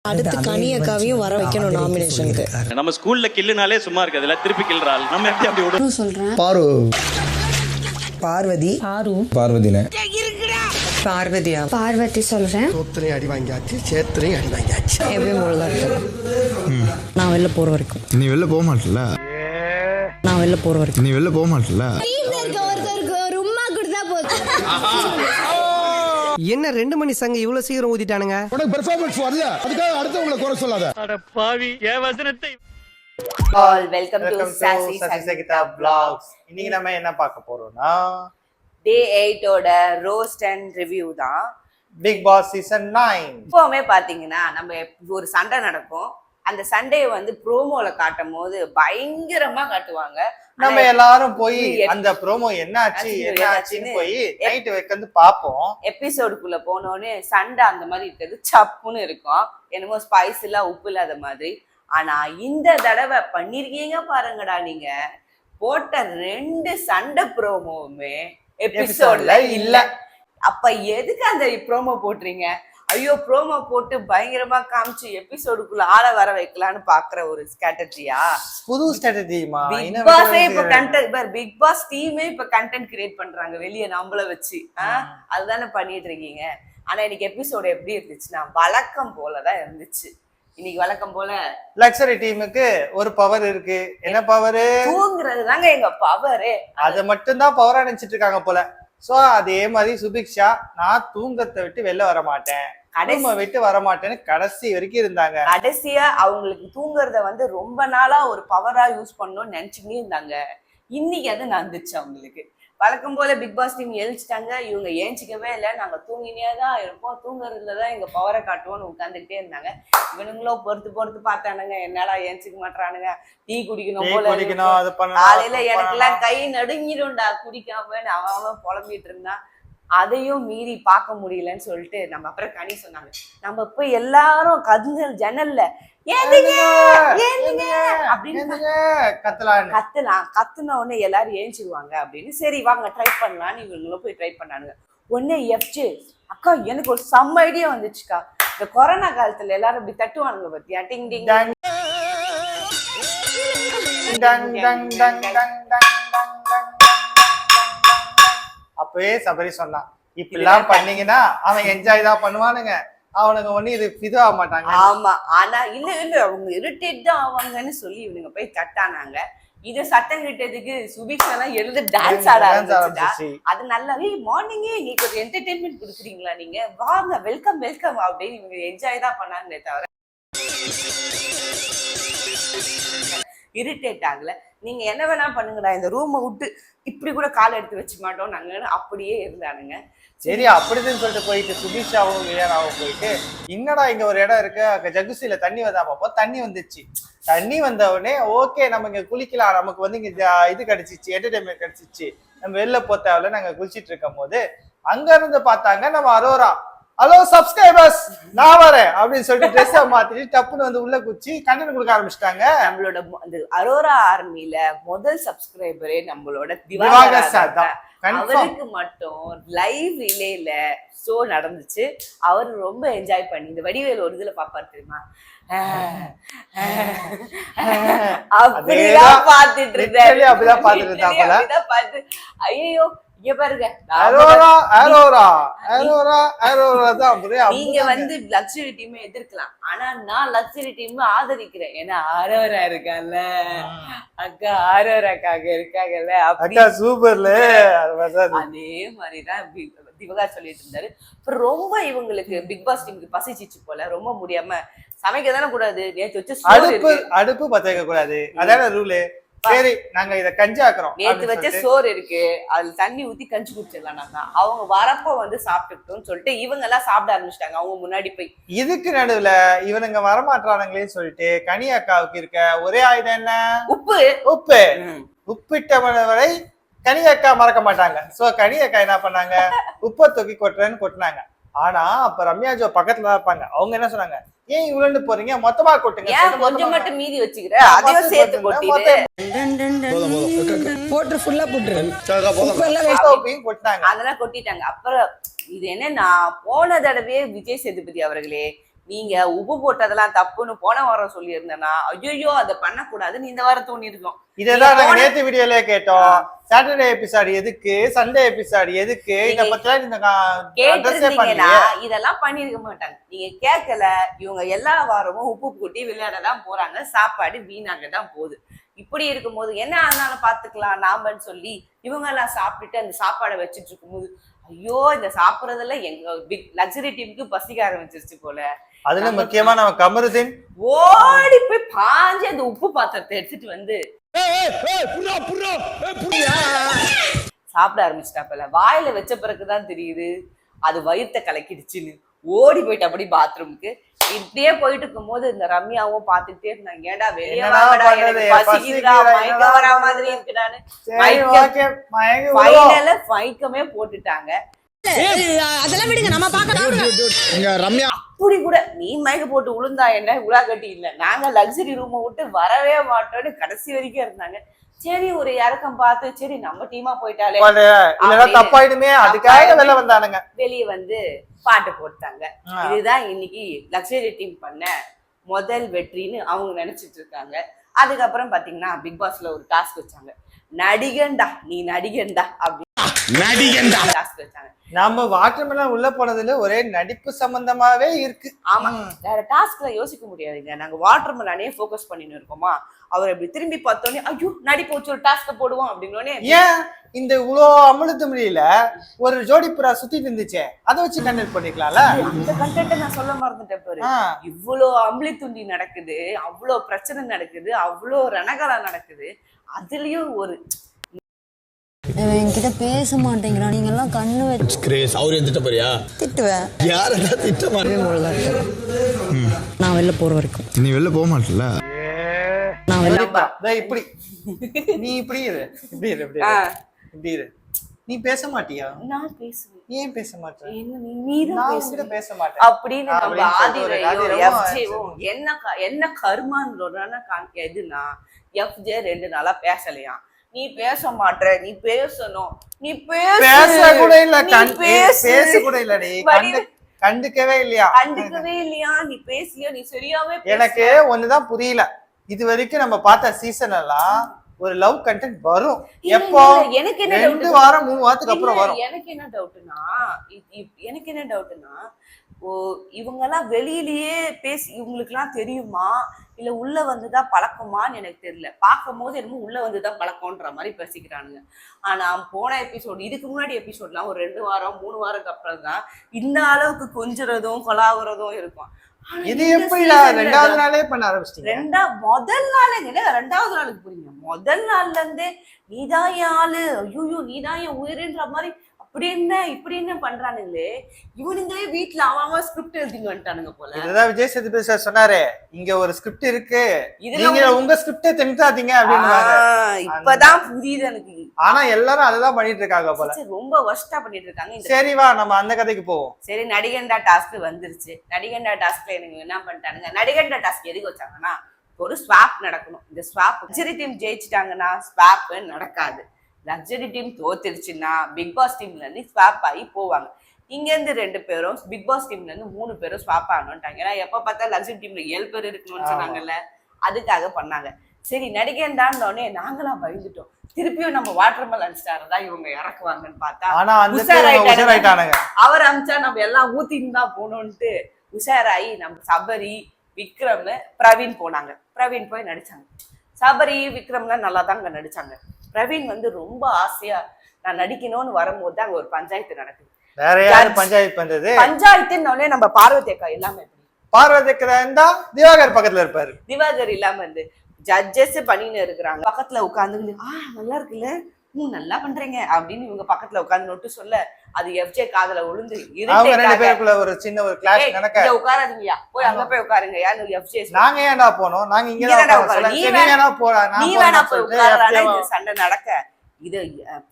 அடுத்து கனியக்காவையும் வர வைக்கணும் நாமினேஷனுக்கு. நம்ம ஸ்கூல்ல கில்லுனாலே சும்மா இருக்காதுல்ல, திருப்பி கில்றாள் நம்ம எப்படி அப்படி விடும் சொல்றேன். பாரு பார்வதி பார்வதியில பார்வதியா பார்வதி சொல்றேன். சோத்திரையும் அடி வாங்கியாச்சு, சேத்திரையும் அடி வாங்கியாச்சு. எப்பயும் போலதான் இருக்கு. நான் வெளில போற வரைக்கும் நீ வெளில போக மாட்டல நான் வெளில போற வரைக்கும் நீ வெளில போக மாட்டல ஒருத்தருக்கு ஒரு உம்மா கொடுத்தா போதும். என்ன 2 மணி சங்க இவ்வளவு சீக்கிரம் ஊதிட்டானுங்க? உனக்கு பெர்ஃபார்மன்ஸ் வரல, அதுக்காக அடுத்தவங்களை குறை சொல்லாத. அட பாவி, என் வசனத்தை ஆல் வெல்கம் டு சாசி சசிகதா vlogs. இன்னைக்கு நம்ம என்ன பார்க்க போறோம்னா டே 8 ஓட ரோஸ்ட் அண்ட் ரிவ்யூ தான். Big boss season 9. இப்போவுமே பாத்தீங்கன்னா நம்ம ஒரு சண்டை நடக்கும், அந்த சண்டையை வந்து ப்ரோமோல காட்டும் போது பயங்கரமா காட்டுவாங்க. நம்ம எல்லாரும் போய் அந்த ப்ரோமோ என்னாச்சுன்னு போய் நைட் வைக்கிறது பாப்போம். எபிசோடுக்குள்ள போனோடனே சண்டை அந்த மாதிரி இருக்கிறது சப்புன்னு இருக்கும், என்னமோ ஸ்பைஸ் இல்ல உப்பு இல்லாத மாதிரி. ஆனா இந்த தடவை பண்ணிருக்கீங்க பாருங்கடா, நீங்க போட்ட 2 சண்டை ப்ரோமோவுமே எபிசோட்ல இல்ல. அப்ப எதுக்கு அந்த ப்ரோமோ போட்டுறீங்க? ஐயோ, ப்ரோமோ போட்டு பயங்கரமா காமிச்சு எபிசோடுக்குள்ள ஆள வர வைக்கலான்னு பாக்குற ஒரு ஸ்ட்ராட்டஜியா? புது ஸ்ட்ராட்டஜிமா. பிக் பாஸே இப்ப கண்டென்ட், பிக் பாஸ் டீமே இப்ப கண்டென்ட் கிரியேட் பண்றாங்க வெளியே நம்மள வச்சு. அதுதானே பண்ணிட்டு இருக்கீங்க. ஆனா இன்னைக்கு எபிசோடு எப்படி இருந்துச்சுன்னா வழக்கம் போலதான் இருந்துச்சு. இன்னைக்கு வழக்கம் போல லக்ஸரி டீமுக்கு ஒரு பவர் இருக்கு. என்ன பவரு? தூங்குறது தாங்க எங்க பவரு. அதை மட்டும் தான் பவரா நினைச்சிட்டு இருக்காங்க போல. சோ அதே மாதிரி சுபிக்ஷா, நான் தூங்கத்தை விட்டு வெளில வர மாட்டேன், விட்டு வர மாட்டேன்னு கடைசி வரைக்கும் இருந்தாங்க. கடைசியா அவங்களுக்கு தூங்குறத வந்து ரொம்ப நாளா ஒரு பவரா யூஸ் பண்ணணும்னு நினைச்சுக்கிட்டே இருந்தாங்க. இன்னைக்கு அது நடந்துச்சு அவங்களுக்கு. வழக்கம் போல பிக் பாஸ் டீம் எழுச்சிட்டாங்க, இவங்க ஏஞ்சிக்கவே இல்லை, நாங்க தூங்கினே தான் இருப்போம், தூங்குறதுலதான் எங்க பவரை காட்டுவோம்னு உட்காந்துக்கிட்டே இருந்தாங்க. இவனுங்களோ பொறுத்து பார்த்தானுங்க, என்னடா ஏஞ்சிக்க மாட்டானுங்க, டீ குடிக்கணும் போல, காலையில எனக்கு எல்லாம் கை நடுங்கிடும்டா குடிக்காம அவன் புலம்பிட்டு இருந்தான். அதையும் மீறி பார்க்க முடியலன்னு சொல்லிட்டு நம்ம அப்புறம் கனி சொன்னாங்க, நம்ம போய் எல்லாரும் கதுங்கள் ஜன்னல்ல கத்துன உடனே எல்லாரும் ஏஞ்சிருவாங்க அப்படின்னு. சரி வாங்க ட்ரை பண்ணலாம், இவங்களும் போய் ட்ரை பண்ணானுங்க. உடனே எஃப்ஜே, அக்கா எனக்கு ஒரு செம்ம ஐடியா வந்துச்சுக்கா, இந்த கொரோனா காலத்துல எல்லாரும் இப்படி தட்டுவானுங்க பத்தியா, டிங் டிங் அப்பவே சபரி சொன்னான், இப்படிலாம் பண்ணீங்கன்னா அவன் என்ஜாய் தான் பண்ணுவானுங்க, அவனுங்க ஒண்ணு இது இதுவாக மாட்டாங்க. ஆமா, ஆனா இல்ல அவங்க இரிட்டேட் தான் ஆவாங்கன்னு சொல்லி இவனுங்க போய் தட்டானாங்க. இது சட்டம் கிட்டதுக்கு சுபிக்ஷா எழுந்து டான்ஸ் ஆட ஆரம்பிச்சுட்டா. அது நல்லாவே மார்னிங்கே எங்களுக்கு ஒரு என்டர்டைன்மெண்ட் கொடுக்குறீங்களா, நீங்க வாங்க வெல்கம் வெல்கம் அப்படின்னு இவங்க என்ஜாய் தான் பண்ணாங்களே தவிர இரிட்டேட் ஆகல. நீங்க என்ன வேணா பண்ணுங்கடா, இந்த ரூமை விட்டு இப்படி கூட கால் எடுத்து வச்சு மாட்டோம் நாங்க அப்படியே இருந்தானுங்க. சரி அப்படிதான் சொல்லிட்டு போயிட்டு சுபிக்ஷாவும் விஜயனாவும் போயிட்டு, என்னடா இங்க ஒரு இடம் இருக்கு, ஜகுசில தண்ணி வந்தா பார்ப்போம். தண்ணி வந்துச்சு. தண்ணி வந்த உடனே ஓகே நம்ம இங்க குளிக்கலாம், நமக்கு வந்து இங்க இது கிடைச்சிச்சு, என்டர்டைன்மெண்ட் கிடைச்சிச்சு, நம்ம வெளில போத்தாவில நாங்க குளிச்சிட்டு இருக்கும் போது அங்க இருந்து பார்த்தாங்க நம்ம அரோரா, ஹலோ சப்ஸ்கிரைபர்ஸ் நான் வரேன் அப்படின்னு சொல்லிட்டு ட்ரெஸ் மாத்திட்டு டப்புன்னு வந்து உள்ள குச்சி கண்டென்ட் கொடுக்க ஆரம்பிச்சிட்டாங்க. நம்மளோட அந்த அரோரா ஆர்மில முதல் சப்ஸ்கிரைபரே நம்மளோட திவாகர் சார் தான். அவருக்கு மட்டும் லைவ் ரிலேல ஷோ நடந்துச்சு, அவர் ரொம்ப என்ஜாய் பண்ணி இந்த வடிவேல் ஒரு இதுல பாப்பாரு தெரியுமா, அப்படிதான் பாத்துட்டு இருந்தாரு. அப்படிதான் பாத்துட்டு இருந்தா பார்த்து ஐயோ இங்க பாருங்க, நீங்க வந்து லக்ஸரி டீம் எதிர்க்கலாம், ஆனா நான் லக்ஸரி டீம் ஆதரிக்கிறேன். ஏன்னா ஆரோரா இருக்கால, அக்கா ஆரோராக்காக இருக்காங்கல்ல, அக்கா சூப்பர்ல. அதே மாதிரிதான் திவகர் சொல்லிட்டு இருந்தாரு. அப்புறம் ரொம்ப இவங்களுக்கு பிக் பாஸ் டீமுக்கு பசிச்சிச்சு போல, ரொம்ப முடியாம சமைக்க தானே கூடாது, நேற்று வச்சு அடுப்பு பத்த வைக்க கூடாது, அதான ரூலு. சரி நாங்க இத கஞ்சி ஆக்குறோம், நேத்து வச்ச சோறு இருக்கு, அதுல தண்ணி ஊத்தி கஞ்சி குடிச்சிடலாம். நாங்க அவங்க வரப்ப வந்து சாப்பிட்டுட்டோம்னு சொல்லிட்டு இவங்க எல்லாம் சாப்பிட ஆரம்பிச்சிட்டாங்க அவங்க முன்னாடி போய். இதுக்கு நடுவுல இவனுங்க வரமாட்டானுங்களேன்னு சொல்லிட்டு கனி அக்காவுக்கு இருக்க ஒரே ஆயுதம் என்ன? உப்பு. உப்பிட்டவன வரை கனி அக்கா மறக்க மாட்டாங்க. சோ கனி அக்கா என்ன பண்ணாங்க, உப்பை தூக்கி கொட்டினாங்க. ஆனா அப்ப ரம்யா ஜோ பக்கத்துல தான் இருப்பாங்க. அவங்க என்ன சொன்னாங்க, ஏன் இவ்வளவு போறீங்க, மொத்தமா கொட்டுங்க, கொஞ்சம் மட்டும் மீதி வச்சுக்கிற, அதையும் சேர்த்து கொட்டிட்டு போட்டு ஃபுல்லா போட்டு அதெல்லாம் கொட்டிட்டாங்க. அப்புறம் இது என்னன்னா போன தடவையே விஜய் சேதுபதி அவர்களே நீங்க உப்பு போட்டதெல்லாம் தப்புன்னு போன வாரம் சொல்லியிருந்தேன்னா ஐயோ அதை பண்ணக்கூடாது நீ இந்த வாரம் தோணி இருக்கோம். இதெல்லாம் நாங்க நேத்து வீடியோல கேட்டோம். சாட்டர்டே எபிசோட் எதுக்கு, சண்டே எபிசோட் எதுக்கு, இத பத்திலாம் இந்த கேட்டிருந்தீங்கன்னா இதெல்லாம் பண்ணிருக்க மாட்டாங்க. நீங்க கேட்கல. இவங்க எல்லா வாரமும் உப்பு கூட்டி விளையாடதான் போறாங்க, சாப்பாடு வீணாக தான் போகுது. இப்படி இருக்கும்போது என்ன ஆனாலும் பாத்துக்கலாம் நாமன்னு சொல்லி இவங்க எல்லாம் சாப்பிட்டுட்டு அந்த சாப்பாடை வச்சுட்டு இருக்கும்போது ஐயோ இந்த சாப்பிடறதுல எங்க பிக் லக்ஸரி டீமுக்கு பசிக்க ஆரம்பிச்சிருச்சு போல. அதுல முக்கியமா நம்ம கமருதீன் ஓடி போய் பாஞ்சு அந்த உப்பு பாத்திரத்தை எடுத்துட்டு வந்து சாப்பிட ஆரம்பிச்சிட்டாப்பல. வாயில வச்ச பிறகுதான் தெரியுது அது வயிற்ற கலக்கிடுச்சுன்னு. ஓடி போயிட்டு அப்படி பாத்ரூமுக்கு. இப்படியே போயிட்டு இருக்கும் போது இந்த ரம்யாவும் பாத்துட்டே இருந்தாங்க, ஏடா வெளியே வாங்கடா எனக்கு பசிக்குதுடா மயக்க வரா மாதிரி இருக்குடான்னு மயக்கமே போட்டுட்டாங்க. அதெல்லாம் விடுங்க, நம்ம பார்க்கலாம். ரம்யா அப்படி கூட நீ மயக்க போட்டு விழுந்தா என்ன உலா கட்டி இல்ல, நாங்க லக்ஸரி ரூமை விட்டு வரவே மாட்டோம்னு கடைசி வரைக்கும் இருந்தாங்க. சரி ஒரு இறக்கம் பார்த்து சரி நம்ம டீமா போயிட்டாலே தப்பாயிடுமே அதுக்காக வெளில வந்தானுங்க. வெளியே வந்து பாட்டு போட்டாங்க. இதுதான் இன்னைக்கு லக்ஸரி டீம் பண்ண முதல் வெற்றின்னு அவங்க நினைச்சிட்டு இருக்காங்க. அதுக்கப்புறம் பாத்தீங்கன்னா பிக் பாஸ்ல ஒரு டாஸ்க் வச்சாங்க, நடிகண்டா நீ நடிகண்டா அப்படின்னு டாஸ்க் வச்சாங்க. நம்ம வாட்டர்மெலன் உள்ள போனதுல ஒரே நடிப்பு சம்பந்தமாவே இருக்கு. ஆமா, வேற டாஸ்க்ல யோசிக்க முடியாதுங்க. நாங்க வாட்டர்மெலனே ஃபோக்கஸ் பண்ணிட்டு இருக்கோமா, அவர் இப்படி திரும்பி பார்த்தோன்னே ஐயோ நடிப்பு வச்சு ஒரு டாஸ்க் போடுவோம் அப்படின்னு. ஏன் இந்த இவ்வளோ அமுழுத்த முடியல ஒரு ஜோடி புறா சுத்திட்டு இருந்துச்சே, அதை வச்சு கண்டெக்ட் பண்ணிக்கலாம்ல. அந்த கண்டென்ட் நான் சொல்ல மறந்துட்டேன் பாரு. இவ்வளோ அம்பளி துண்டி நடக்குது, அவ்வளோ பிரச்சனை நடக்குது, அவ்வளோ ரணகலா நடக்குது. அதுலயும் ஒரு என்கிட்ட பேச மாட்டேங்கிறான். நீங்க எல்லாம் கண்ணு வச்சு கிரேஸ் அவர் எந்திட்ட போறியா? திட்டுவேன். யாரடா திட்ட மாட்டேன்? நான் வெளில போற வரைக்கும் நீ வெளில போக மாட்டல. நான் வெளில இப்படி நீ இப்படி இரு, இப்படி இரு, இப்படி இரு. நீ பேச மாட்டியா? நான் பேசுவேன். ஏன் பேச மாட்டேன்? நீதான் பேச மாட்டேன் அப்படின்னு நம்ம ஆதிரையும் என்ன கருமான்னு எதுனா FJ 2 நாளா பேசலையா. நீ பேச மாட்ட, நீ பேசணும், நீ பேச கூட இல்ல, பேச கூட இல்ல, நீ கண்டுக்கவே இல்லையா? கண்டுக்கவே இல்லையா? நீ பேசியா? நீ சரியாவே எனக்கு ஒண்ணுதான் புரியல. இது வரைக்கும் நம்ம பார்த்த சீசன் எல்லாம் ஒரு லவ் கண்டென்ட் வரும் எப்போ? எனக்கு என்ன 2 வாரம் 3 வாரத்துக்கு அப்புறம் வரும். எனக்கு என்ன டவுட்னா இவங்க எல்லாம் வெளியிலேயே பேசி இவங்களுக்கு எல்லாம் தெரியுமா இல்ல உள்ள வந்துதான் பழக்கமான்னு எனக்கு தெரியல. பார்க்கும் போது என்னமோ உள்ள வந்துதான் பழக்கம்ன்ற மாதிரி பேசிக்கிறானுங்க. ஆனா போன எபிசோட் இதுக்கு முன்னாடி எபிசோட்லாம் ஒரு 2 வாரம் 3 வாரத்துக்கு அப்புறம் தான் இந்த அளவுக்கு கொஞ்சுறதும் கொலாவுறதும் இருக்கும். இது எப்படி 2வது நாளே பண்ண ஆரம்பிச்சிட்டீங்க? முதல் நாளே 2வது நாளுக்கு புரியுங்க. முதல் நாள்ல இருந்தே நீதான் என் ஆளு, ஐயோ நீதான் என் உயிருன்ற மாதிரி அப்படி என்ன இப்படி என்ன பண்றானுங்களே. இவனுங்களே வீட்டுல அவன் ஸ்கிரிப்ட் எழுதிங்க வந்துட்டானுங்க போல. இதுதான் விஜய் சேதுபதி சார் சொன்னாரு, இங்க ஒரு ஸ்கிரிப்ட் இருக்கு, நீங்க உங்க ஸ்கிரிப்டே திணிக்காதீங்க அப்படின்னு. இப்பதான் புரியுது எனக்கு. ஆனா எல்லாரும் அததான் பண்ணிட்டு இருக்காங்க போல, ரொம்ப வர்ஸ்டா பண்ணிட்டு இருக்காங்க. சரி வா நம்ம அந்த கதைக்கு போவோம். சரி நடிகண்டா டாஸ்க் வந்துருச்சு. நடிகண்டா டாஸ்க்ல எனக்கு என்ன பண்ணிட்டானுங்க, நடிகண்டா டாஸ்க் எதுக்கு வச்சாங்கன்னா ஒரு ஸ்வாப் நடக்கணும். இந்த ஸ்வாப் லக்ஸரி டீம் ஜெயிச்சிட்டாங்கன்னா ஸ்வாப் நடக்காது. லக்ஸரி டீம் தோத்துருச்சுன்னா பிக் பாஸ் டீம்ல இருந்து ஸ்வாப் ஆகி போவாங்க. இங்க இருந்து 2 பேரும் பிக் பாஸ் டீம்ல இருந்து 3 பேரும் ஸ்வாப் ஆகணும்ட்டாங்க. ஏன்னா எப்ப பார்த்தா லக்ஸரி டீம்ல 7 பேர் இருக்கணும்னு சொன்னாங்கல்ல, அதுக்காக பண்ணாங்க. சரி நடிகண்டான்னே நாங்களாம் பயந்துட்டோம். திருப்பியும் நம்ம வாட்டர்மெலன் ஸ்டார் தான் இவங்க இறக்குவாங்கன்னு பார்த்தா அவர் அமிச்சா நம்ம எல்லாம் ஊத்தின்னு தான் போகணும்ட்டு உஷாராயி நம்ம சபரி விக்ரம் பிரவீன் போனாங்க. பிரவீன் போய் நடிச்சாங்க. சபரி விக்ரம்லாம் நல்லா தாங்க நடிச்சாங்க. பிரவீன் வந்து ரொம்ப ஆசையா நான் நடிக்கணும்னு வரும்போது அங்க ஒரு பஞ்சாயத்து நடக்குது. வேற யாரு பஞ்சாயத்து பண்றது? பஞ்சாயத்துன்னே நம்ம பார்வதி அக்கா இல்லாம பார்வதி அக்கா இருந்தா திவாகர் பக்கத்துல இருப்பாரு. திவாகர் இல்லாம வந்து ஜட்ஜஸ் பண்ணின்னு இருக்கிறாங்க. பக்கத்துல உட்காந்து நல்லா இருக்குல்ல, நல்லா பண்றீங்க அப்படின்னு இவங்க பக்கத்துல உட்காந்து நோட்டு சொல்ல அது FJ காதுல விழுந்து அவங்க 2 பேருக்குள்ள ஒரு சின்ன ஒரு கிளாஷ் நடக்க, உட்காராதீங்கயா போய் அங்க போய் உட்காருங்க யாரு FJ. நாங்க ஏன்டா போனோம், நாங்க இங்க தான் உட்காரலாம், நீ வேணா போடா, நீ வேணா போய் உட்காரலாம்னு இந்த சண்டை நடக்க. இது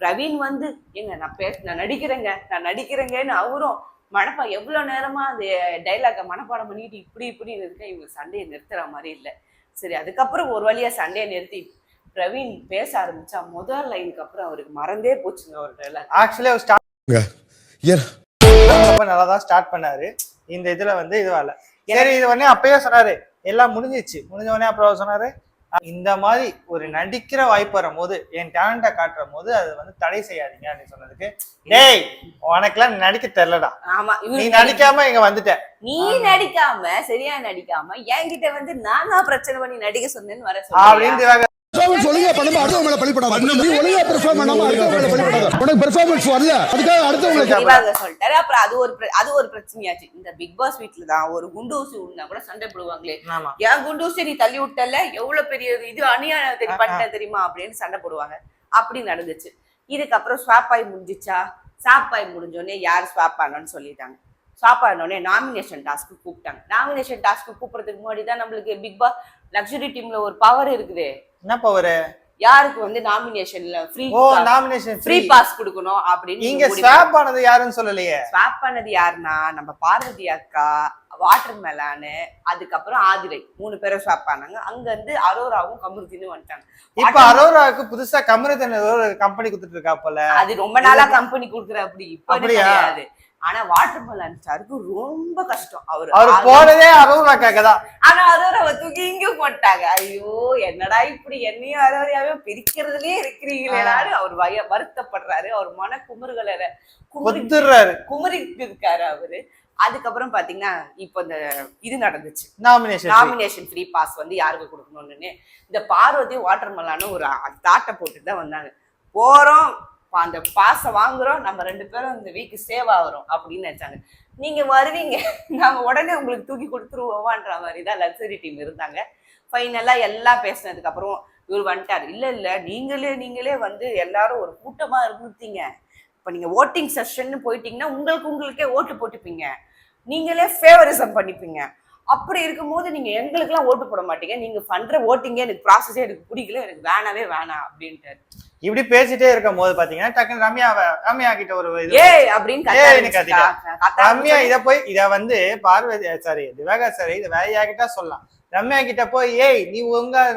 பிரவீன் வந்து எங்க நான் நடிக்கிறேங்கன்னு அவரும் மனப்பா எவ்வளவு நேரமா அந்த டைலாக மனப்பாடம் பண்ணிட்டு இப்படி இருக்க இவங்க சண்டையை நிறுத்துற மாதிரி இல்ல. சரி அதுக்கப்புறம் ஒரு வழியா சண்டையை நிறுத்தி பிரவீன் பேச ஆரம்பிச்சா முதல் லைனுக்கு அப்புறம் அவருக்கு மறந்தே போச்சுங்க ஒரு டைலாக். ஆக்சுவலி அவர் நல்லாதான் ஸ்டார்ட் பண்ணாரு. இந்த இதுல வந்து இதுவால சரி இது உடனே அப்பயே சொன்னாரு எல்லாம் முடிஞ்சிச்சு. முடிஞ்ச உடனே அப்புறம் சொன்னாரு இந்த மாதிரி ஒரு நடிக்கிற வாய்ப்பு வரும் போது என் டேலண்ட காட்டுற போது அது வந்து தடை செய்யாதீங்க அப்படின்னு சொன்னதுக்கு டேய் உனக்கெல்லாம் நடிக்க தெரியலடா. ஆமா நீ நடிக்காம இங்க வந்துட்ட. நீ நடிக்காம சரியா நடிக்காம என்கிட்ட வந்து நானா பிரச்சனை பண்ணி நடிக்க சொன்னேன்னு வர அப்படின்னு திவாகர் பெர்ஃபார்மன்ஸ் ஒழுங்கா பண்ணும்போது அடுத்தவங்களை பழிப்படாத. நீ ஒழுங்கா பெர்ஃபார்ம் பண்ணாம அடுத்தவங்களை பழிப்படாத. உனக்கு பெர்ஃபார்மன்ஸ் வரல அதுக்காக அடுத்தவங்களை திவாகர் சொல்லிட்டாரு. அப்புறம் அது ஒரு பிரச்சனையாச்சு. இந்த பிக் பாஸ் வீட்ல தான் ஒரு குண்டூசி உண்டா கூட சண்டை போடுவாங்களே, ஏன் குண்டூசி நீ தள்ளி விட்டல, எவ்வளவு பெரிய இது அநியாயம் பண்ண தெரியுமா அப்படின்னு சண்டை போடுவாங்க. அப்படி நடந்துச்சு. இதுக்கப்புறம் ஸ்வாப் ஆகி முடிஞ்சிச்சா? ஸ்வாப் ஆகி முடிஞ்சோடனே யார் ஸ்வாப் ஆனோன்னு சொல்லிட்டாங்க. ஸ்வாப் ஆனோடனே நாமினேஷன் டாஸ்க்கு கூப்பிட்டாங்க. நாமினேஷன் டாஸ்க்கு கூப்பிடுறதுக்கு முன்னாடி தான் நம்மளுக்கு பிக் பாஸ் லக்ஸுரி டீம்ல ஒரு பவர் இருக்குது. என்ன பவர்? யாருக்கு வந்து நாமினேஷன்ல ஃப்ரீ பாஸ் கொடுக்கணும் அப்படின்னு. இங்க ஸ்வாப் ஆனது யாருன்னு சொல்லலையே. ஸ்வாப் ஆனது யாருன்னா நம்ம பார்வதி அக்கா, வாட்டர் மெலானு, அதுக்கப்புறம் ஆதிரை 3 பேரும் ஸ்வாப் ஆனாங்க. அங்க இருந்து அரோராவும் கமருதீனும் வந்துட்டாங்க. இப்ப அரோராவுக்கு புதுசா கமருதீன் ஒரு கம்பெனி கொடுத்துட்டு இருக்கா போல. அது ரொம்ப நாளா கம்பெனி கொடுக்குற அப்படி இப்ப கிடையாது. ஆனா வாட்டர் மெலான் சாருக்கு ரொம்ப கஷ்டம். அவரு போனதே அரோராக்காக தான். ஆனா அரோராவை தூக்கி இங்க போட்டாங்க. ஐயோ என்னடா இப்படி என்னையும் அரோராவே பிரிக்கிறதுலயே இருக்கிறீங்களேடாரு அவர் வருத்தப்படுறாரு. அவர் மன குமுறுகளை குமுறிட்டு இருக்காரு அவரு. அதுக்கப்புறம் பாத்தீங்கன்னா இப்ப இந்த இது நடந்துச்சு, நாமினேஷன் ஃப்ரீ பாஸ் வந்து யாருக்கு கொடுக்கணும்னு. இந்த பார்வதி வாட்டர் மெலானும் ஒரு தாட்டை போட்டுட்டு தான் வந்தாங்க. போறோம் அந்த பாஸை வாங்குறோம், நம்ம 2 பேரும் இந்த வீக்கு சேவ் ஆகுறோம் அப்படின்னு நினைச்சாங்க. நீங்க வருவீங்க, நாங்க உடனே உங்களுக்கு தூக்கி கொடுத்துருவோமான்ற மாதிரி தான் லக்ஸரி டீம் இருந்தாங்க. ஃபைனலா எல்லாம் பேசினதுக்கு அப்புறம் இவர் வந்துட்டாரு. இல்ல நீங்களே வந்து எல்லாரும் ஒரு கூட்டமா இருந்துட்டீங்க. இப்ப நீங்க ஓட்டிங் செஷன் போயிட்டீங்கன்னா உங்களுக்கே ஓட்டு போட்டுப்பீங்க, நீங்களே ஃபேவரிசம் பண்ணிப்பீங்க. அப்படி இருக்கும்போது நீங்க எங்களுக்கு எல்லாம் ஓட்டு போட மாட்டீங்க. நீங்க பண்ற ஓட்டிங்கே எனக்கு ப்ராசஸே எனக்கு பிடிக்கல, எனக்கு வேணாவே வேணாம் அப்படின்ட்டாரு. இப்படி பேசிட்டே இருக்கும் போது பாத்தீங்கன்னா டக்குனு ரம்யா கிட்ட ஒரு அப்படின்னு ரம்யா இத வந்து பார்வதி சாரி திவாகர் சார் இத வேற யார்கிட்ட சொல்லலாம். ரம்யா கிட்ட போய் ஏய் நீ உங்க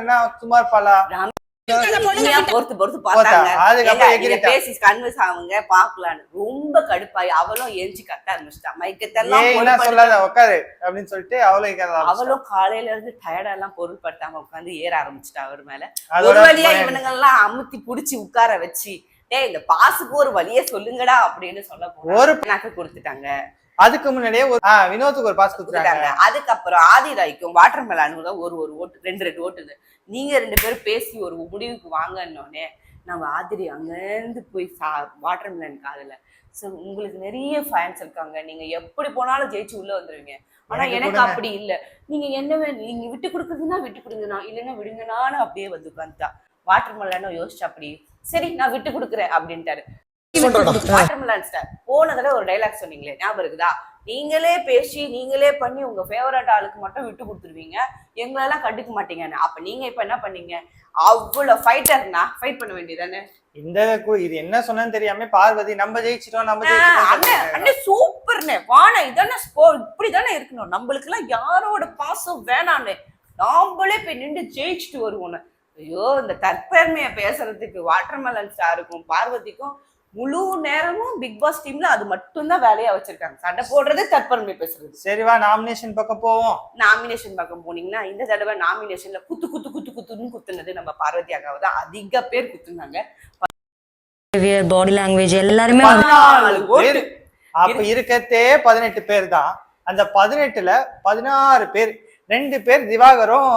சும்மா இருப்பாளா பொறுத்து பார்த்தாங்க. பேசி கன்வென்ஸ் ஆகுங்க பாக்கலான்னு ரொம்ப கடுப்பாய் அவளும் எஞ்சி கத்த ஆரம்பிச்சிட்டா. மைக்கத்தெல்லாம் சொல்லாத உட்காரு அப்படின்னு சொல்லிட்டு அவளும் காலையில இருந்து டயர்டா எல்லாம் பொருள்படுத்தாம உட்காந்து ஏற ஆரம்பிச்சிட்டா அவர் மேல. ஒரு வழியா இவனுங்க எல்லாம் அமுத்தி புடிச்சு உட்கார வச்சு டேய் இந்த பாசுக்கு ஒரு வழிய சொல்லுங்கடா அப்படின்னு சொல்ல ஒரு நாக்கு கொடுத்துட்டாங்க. அதுக்கு முன்னாடியே வினோத்துக்கு ஒரு பாஸ் கொடுத்துட்டாங்க. அதுக்கப்புறம் ஆதிராய்க்கும் வாட்டர் மெலானுக்கு ஒரு ஓட்டு 2 ஓட்டுது. நீங்க 2 பேரும் பேசி ஒரு முடிவுக்கு வாங்கன்னோடனே நம்ம ஆதிரி அங்கிருந்து போய் வாட்டர் மெலான் காதல உங்களுக்கு நிறைய ஃபேன்ஸ் இருக்காங்க, நீங்க எப்படி போனாலும் ஜெயிச்சு உள்ள வந்துருவீங்க. ஆனா எனக்கு அப்படி இல்ல, நீங்க நீங்க விட்டு கொடுக்குறதுன்னா விட்டு கொடுங்கண்ணா, இல்லைன்னா விடுங்கண்ணான்னு அப்படியே வந்து உட்காந்துட்டா. வாட்டர் மெலானும் யோசிச்சு அப்படி சரி நான் விட்டு கொடுக்குறேன் அப்படின்ட்டாரு. போன தடவை ஒரு டைலாக் சொன்னீங்களே ஞாபகம் இருக்குதா? நீங்களே பேசி நீங்களே பண்ணி உங்க ஃபேவரட் ஆளுக்கு மட்டும் விட்டு கொடுத்துருவீங்க, எங்களெல்லாம் கண்டுக்க மாட்டீங்கன்னு. அப்ப நீங்க இப்ப என்ன பண்ணீங்க? அவ்வளவு ஃபைட்டர்னா ஃபைட் பண்ண வேண்டியதானே. இது என்ன சொன்னு தெரியாம பார்வதி நம்ம ஜெயிச்சிட்டோம் அண்ணே சூப்பர்னே வாணா இதானே ஸ்கோர் இப்படிதானே இருக்கணும். நம்மளுக்கு எல்லாம் யாரோட பாசம் வேணான்னு நாமளே போய் நின்று ஜெயிச்சுட்டு வருவோம். ஐயோ இந்த தற்பெருமையை பேசுறதுக்கு வாட்டர் மெலன் ஸ்டாருக்கும் பார்வதிக்கும் முழு நேரமும் பிக் பாஸ் டீம்ல அது மட்டும் தான் வேலையா வச்சிருக்காங்க. சண்டை போடுறது தற்பெருமை பேசுறது. சரிவா நாமினேஷன் பக்கம் போவோம். நாமினேஷன் பக்கம் போனீங்கன்னா இந்த தடவை நாமினேஷன்ல குத்துன்னு குத்துனது நம்ம பார்வதி அக்காவை தான் அதிக பேர் குத்துனாங்க. பாடி லாங்குவேஜ் எல்லாருமே அப்ப இருக்கத்தே 18 பேர் தான். அந்த 18ல 16 பேர் 2 பேர் திவாகரும்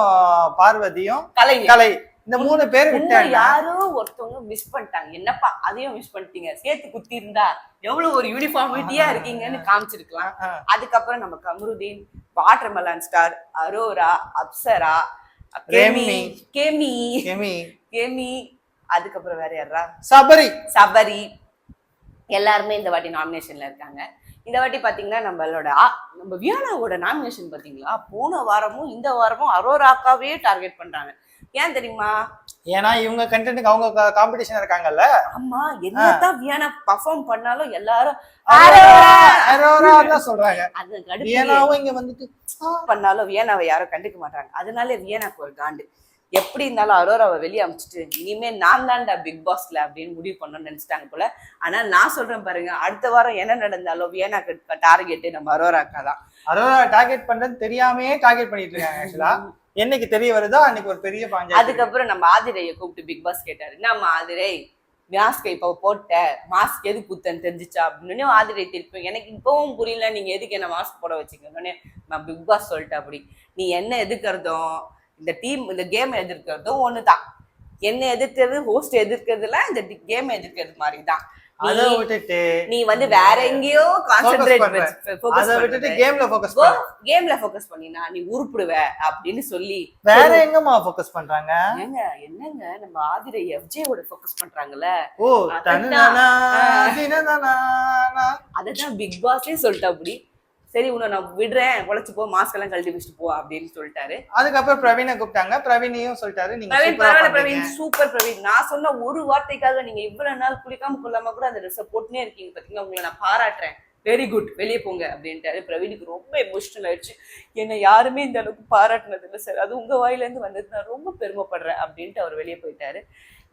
பார்வதியும் கலை இந்த 3 பேர் விட்டாங்க. யாரோ ஒருத்தவங்க மிஸ் பண்ணிட்டாங்க. என்னப்பா அதையும் மிஸ் பண்ணிட்டீங்க, சேர்த்து குத்தி இருந்தா எவ்வளவு ஒரு யூனிஃபார்மிட்டியா இருக்கீங்கன்னு காமிச்சிருக்கலாம். அதுக்கப்புறம் நம்ம Kamarudeen, water melon star, Aurora, Apsara, கேமி, அதுக்கப்புறம் வேற யாரா சபரி எல்லாருமே இந்த வாட்டி நாமினேஷன்ல இருக்காங்க. இந்த வாட்டி பாத்தீங்கன்னா நம்ம வியானாவோட நாமினேஷன் பாத்தீங்களா? போன வாரமும் இந்த வாரமும் அரோராக்காவே டார்கெட் பண்றாங்க. ஏன் தெரியுமா? ஏன்னா இவங்க கண்டென்ட்க்கு அவங்க காம்படிஷன் இருக்காங்கல்ல. ஆமா என்னதான் வியானா பெர்ஃபார்ம் பண்ணாலும் எல்லாரும் அரோரா சொல்றாங்க. அது வியானாவும் இங்க வந்துட்டு பண்ணாலும் வியானாவை யாரும் கண்டுக்க மாட்டாங்க. அதனால வியானாக்கு ஒரு காண்டு. எப்படி இருந்தாலும் அரோராவை வெளியே அமிச்சிட்டு இனிமே நான் தான்டா பிக் பாஸ்ல அப்படின்னு முடிவு பண்ணணும்னு நினைச்சிட்டாங்க போல. ஆனா நான் சொல்றேன் பாருங்க, அடுத்த வாரம் என்ன நடந்தாலும் வியனா டார்கெட் நம்ம அரோராக்கா தான். அரோரா டார்கெட் பண்றது தெரியாமையே டார்கெட் பண்ணிட்டு இருக்காங்க. ஆக்சுவலா என்னைக்கு தெரிய வருதோ அன்னைக்கு ஒரு பெரிய பாஞ்சு. அதுக்கப்புறம் நம்ம ஆதிரையை கூப்பிட்டு பிக் பாஸ் கேட்டாரு, நம்ம ஆதிரை மாஸ்க் இப்ப போட்ட மாஸ்க் எது குத்தன்னு தெரிஞ்சிச்சா அப்படின்னு. ஆதிரை திருப்பி எனக்கு இப்பவும் புரியல, நீங்க எதுக்கு என்ன மாஸ்க் போட வச்சுக்கோன்னு நான் பிக் பாஸ் சொல்லிட்டேன். அப்படி நீ என்ன எதிர்க்கிறதும் இந்த டீம் இந்த கேம் எதிர்க்கிறதும் ஒண்ணுதான். என்ன எதிர்க்கிறது ஹோஸ்ட் எதிர்க்கிறதுல இந்த கேம் எதிர்க்கிறது மாதிரிதான். அதை விட்டுட்டு நீ வந்து வேற எங்கேயோ கான்சென்ட்ரேட் அதை விட்டுட்டு கேம்ல ஃபோக்கஸ் பண்ணு. கேம்ல ஃபோக்கஸ் பண்ணினா நீ உருப்பிடுவ அப்படின்னு சொல்லி வேற எங்கமா ஃபோக்கஸ் பண்றாங்க? என்னங்க நம்ம ஆதிரை எஃப்ஜே ஓட ஃபோக்கஸ் பண்றாங்கல. ஓ தன்னனா தினனா அததான் பிக் பாஸ்லயே சொல்லிட்டா. அப்படி சரி உன்னை நான் விடுறேன், உழைச்சு போ, மாஸ்க் எல்லாம் கழட்டி வச்சுட்டு போ அப்படின்னு சொல்லிட்டாரு. அதுக்கப்புறம் பிரவீனை கூப்பிட்டாங்க. பிரவீனையும் சொல்லிட்டாரு, நீங்க பிரவீன் சூப்பர் பிரவீன், நான் சொன்ன ஒரு வார்த்தைக்காக நீங்க இவ்வளவு நாள் குளிக்காம கொள்ளாம கூட அந்த ட்ரெஸ்ஸை போட்டுனே இருக்கீங்க பாத்தீங்கன்னா, உங்களை நான் பாராட்டுறேன், வெரி குட், வெளியே போங்க அப்படின்ட்டாரு. பிரவீனுக்கு ரொம்ப எமோஷனல் ஆயிடுச்சு. என்னை யாருமே இந்த அளவுக்கு பாராட்டினது இல்லை சார், அது உங்க வாயில இருந்து வந்தது, நான் ரொம்ப பெருமைப்படுறேன் அப்படின்ட்டு அவர் வெளியே போயிட்டாரு.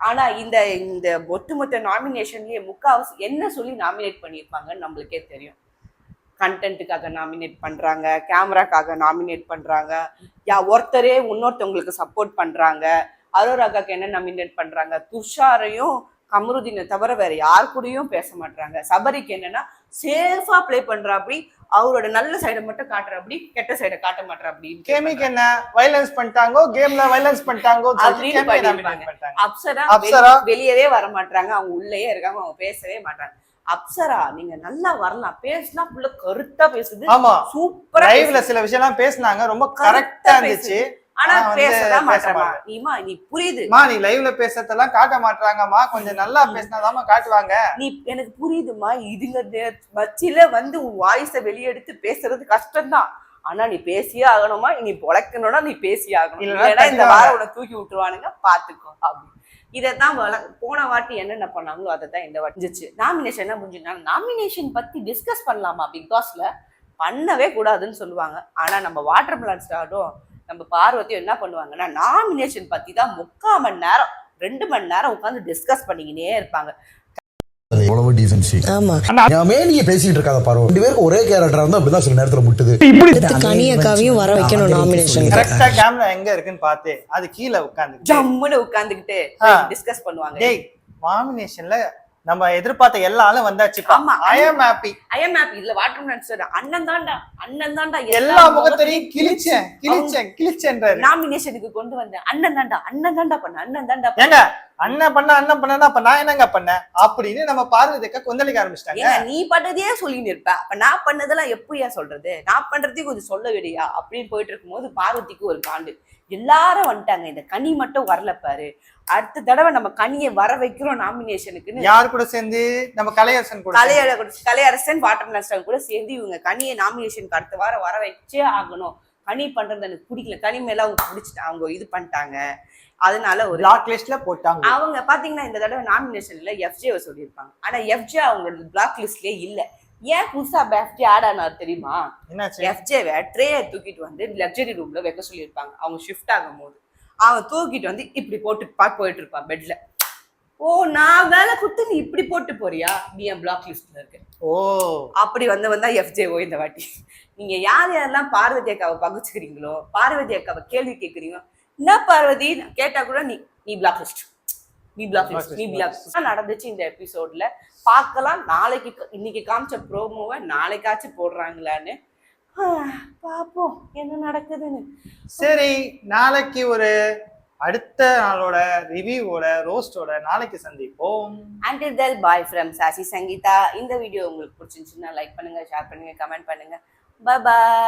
ஆனா இந்த ஒட்டுமொத்த நாமினேஷன்லயே முக்காவாசி என்ன சொல்லி நாமினேட் பண்ணியிருப்பாங்கன்னு நம்மளுக்கே தெரியும். கண்டென்ட்டுக்காக நாமினேட் பண்றாங்க, கேமராக்காக நாமினேட் பண்றாங்க, ஒருத்தரே இன்னொருத்தவங்களுக்கு சப்போர்ட் பண்றாங்க. அரோராக்காக்கு என்ன நாமினேட் பண்றாங்க, துஷாரையும் கமருதீனை தவிர வேற யார் கூடயும் பேச மாட்டாங்க. சபரிக்கு என்னன்னா சேஃபா பிளே பண்றா, அப்படி அவரோட நல்ல சைடை மட்டும் காட்டுற, அப்படி கெட்ட சைடை காட்ட மாட்டா. அப்படி கேமிக்கு என்ன வயலன்ஸ் பண்ணிட்டாங்கோ, கேம்ல வயலன்ஸ் பண்ணிட்டாங்கோ அப்படின்னு அப்சரா வெளியவே வர மாட்டாங்க, அவங்க உள்ளேயே இருக்காங்க, அவங்க பேசவே மாட்டாங்க. அப்சரா நீங்க நல்லா வரலாம், பேசினா ஃபுல்லா கருத்தா பேசுது. ஆமா சூப்பரா லைவ்ல சில விஷயம் எல்லாம் பேசினாங்க, ரொம்ப கரெக்டா இருந்துச்சு. ஆனா பேசதான் மாட்டாமா. நீ புரியுதுமா, நீ லைவ்ல பேசறதெல்லாம் காட்ட மாட்டாங்கம்மா, கொஞ்சம் நல்லா பேசினாதாமா காட்டுவாங்க. நீ எனக்கு புரியுதுமா, இதுங்க மச்சில வந்து உன் வாய்ஸ வெளியெடுத்து பேசுறது கஷ்டம்தான். ஆனா நீ பேசியே ஆகணுமா, நீ பொழைக்கணும்னா நீ பேசியே ஆகணும், இல்லைன்னா இந்த வாரம் உன்னை தூக்கி விட்டுருவானுங்க, பாத்துக்கோ அப்படி. இதைத்தான் போன வாட்டி என்னென்ன பண்ணாங்களோ அதை தான் இந்த வாட்டி இருந்துச்சு. நாமினேஷன் என்ன முடிஞ்சுன்னா, நாமினேஷன் பத்தி டிஸ்கஸ் பண்ணலாமா பிக் பாஸ்ல, பண்ணவே கூடாதுன்னு சொல்லுவாங்க. ஆனா நம்ம வாட்டர் மெலன் ஸ்டாரும் நம்ம பார்வதியும் என்ன பண்ணுவாங்கன்னா, நாமினேஷன் பத்தி தான் 3/4 மணி நேரம் 2 மணி நேரம் உட்காந்து டிஸ்கஸ் பண்ணிக்கினே இருப்பாங்க. எவ்வளவு டீசன்சி. ஆமா நாமே நீங்க பேசிட்டு இருக்காத பாரு, 2 பேருக்கு ஒரே கேரக்டர் இருந்தா அப்படிதான் சில நேரத்துல முட்டுது. கனியக்காவையும் வர வைக்கணும் நாமினேஷன். கரெக்டா கேமரா எங்க இருக்குன்னு பார்த்து அது கீழே உட்கார்ந்து ஜம்முன்னு உட்கார்ந்துகிட்டு டிஸ்கஸ் பண்ணுவாங்க. டேய் நாமினேஷன்ல நம்ம எதிர்பார்த்த எல்லா ஆளும் வந்தாச்சு. ஐ அம் ஹாப்பி. இதுல வாட்டர் மெலன் ஸ்டார் அண்ணன் தான்டா எல்லா முகத்தையும் கிழிச்சேன்றாரு. நாமினேஷனுக்கு கொண்டு வந்தேன், அண்ணன் தான்டா பண்ண. ஏங்க அண்ணன் பண்ணா அப்ப நான் என்னங்க பண்ணேன் அப்படின்னு நம்ம பார்வதிக்க கொந்தளிக்க ஆரம்பிச்சிட்டாங்க. நீ பண்ணதே சொல்லின்னு இருப்ப, அப்ப நான் பண்ணதெல்லாம் எப்படியா சொல்றது, நான் பண்றதையும் கொஞ்சம் சொல்ல விடியா அப்படின்னு போயிட்டு இருக்கும்போது பார்வதிக்கு ஒரு காண்டு. எல்லாரும் வந்துட்டாங்க, இந்த கனி மட்டும் வரல பாரு. அடுத்த தடவை நம்ம கனியை வர வைக்கிறோம் நாமினேஷனுக்கு. யார் கூட சேர்ந்து? நம்ம கலையரசன் வாட்டர் மெலன் ஸ்டார் கூட சேர்ந்து இவங்க கனியை நாமினேஷனுக்கு அடுத்த வாரம் வர வச்சே ஆகணும். கனி பண்றது எனக்கு பிடிக்கல, கனி மேல அவங்க பிடிச்சிட்டு அவங்க இது பண்ணிட்டாங்க. அதனால ஒரு பிளாக் லிஸ்ட்ல போட்டாங்க. அவங்க பாத்தீங்கன்னா இந்த தடவை நாமினேஷன்ல எஃப்ஜேவை சொல்லியிருப்பாங்க. ஆனா எஃப்ஜே அவங்களோட பிளாக் லிஸ்ட்லயே இல்ல. ஏன் புதுசா எஃப்ஜே ஆட் ஆனார் தெரியுமா? எஃப்ஜேவை ட்ரேயை தூக்கிட்டு வந்து லக்ஸரி ரூம்ல வைக்க சொல்லியிருப்பாங்க. அவங்க ஷிஃப்ட் ஆகும் போது அவன் தூக்கிட்டு வந்து இப்படி போட்டு போயிட்டு இருப்பான் பெட்ல. ஓ நான் வேலை கொடுத்து நீ இப்படி போட்டு போறியா, நீ என் பிளாக் லிஸ்ட்ல இருக்கு. ஓ அப்படி வந்தா எஃப்ஜேஓ இந்த வாட்டி. நீங்க யாரெல்லாம் பார்வதி அக்காவை பகுச்சுக்கிறீங்களோ, பார்வதி அக்காவை கேள்வி கேட்குறீங்களோ, என்ன பார்வதி கேட்டா கூட நீ பிளாக் லிஸ்ட் நடந்துச்சு இந்த எபிசோட்ல. பார்க்கலாம் நாளைக்கு, இன்னைக்கு காமிச்ச ப்ரோமோவை நாளைக்காச்சும் போடுறாங்களான்னு பாப்போம் என்ன நடக்குதுன்னு. சரி நாளைக்கு ஒரு அடுத்த நாளோட ரிவ்யூவோட ரோஸ்டோட நாளைக்கு சந்திப்போம். Until then, bye from sassy Sangeetha. இந்த வீடியோ உங்களுக்கு பிடிச்சிருந்துச்சுன்னா லைக் பண்ணுங்க, ஷேர் பண்ணுங்க, கமெண்ட் பண்ணுங்க. Bye bye.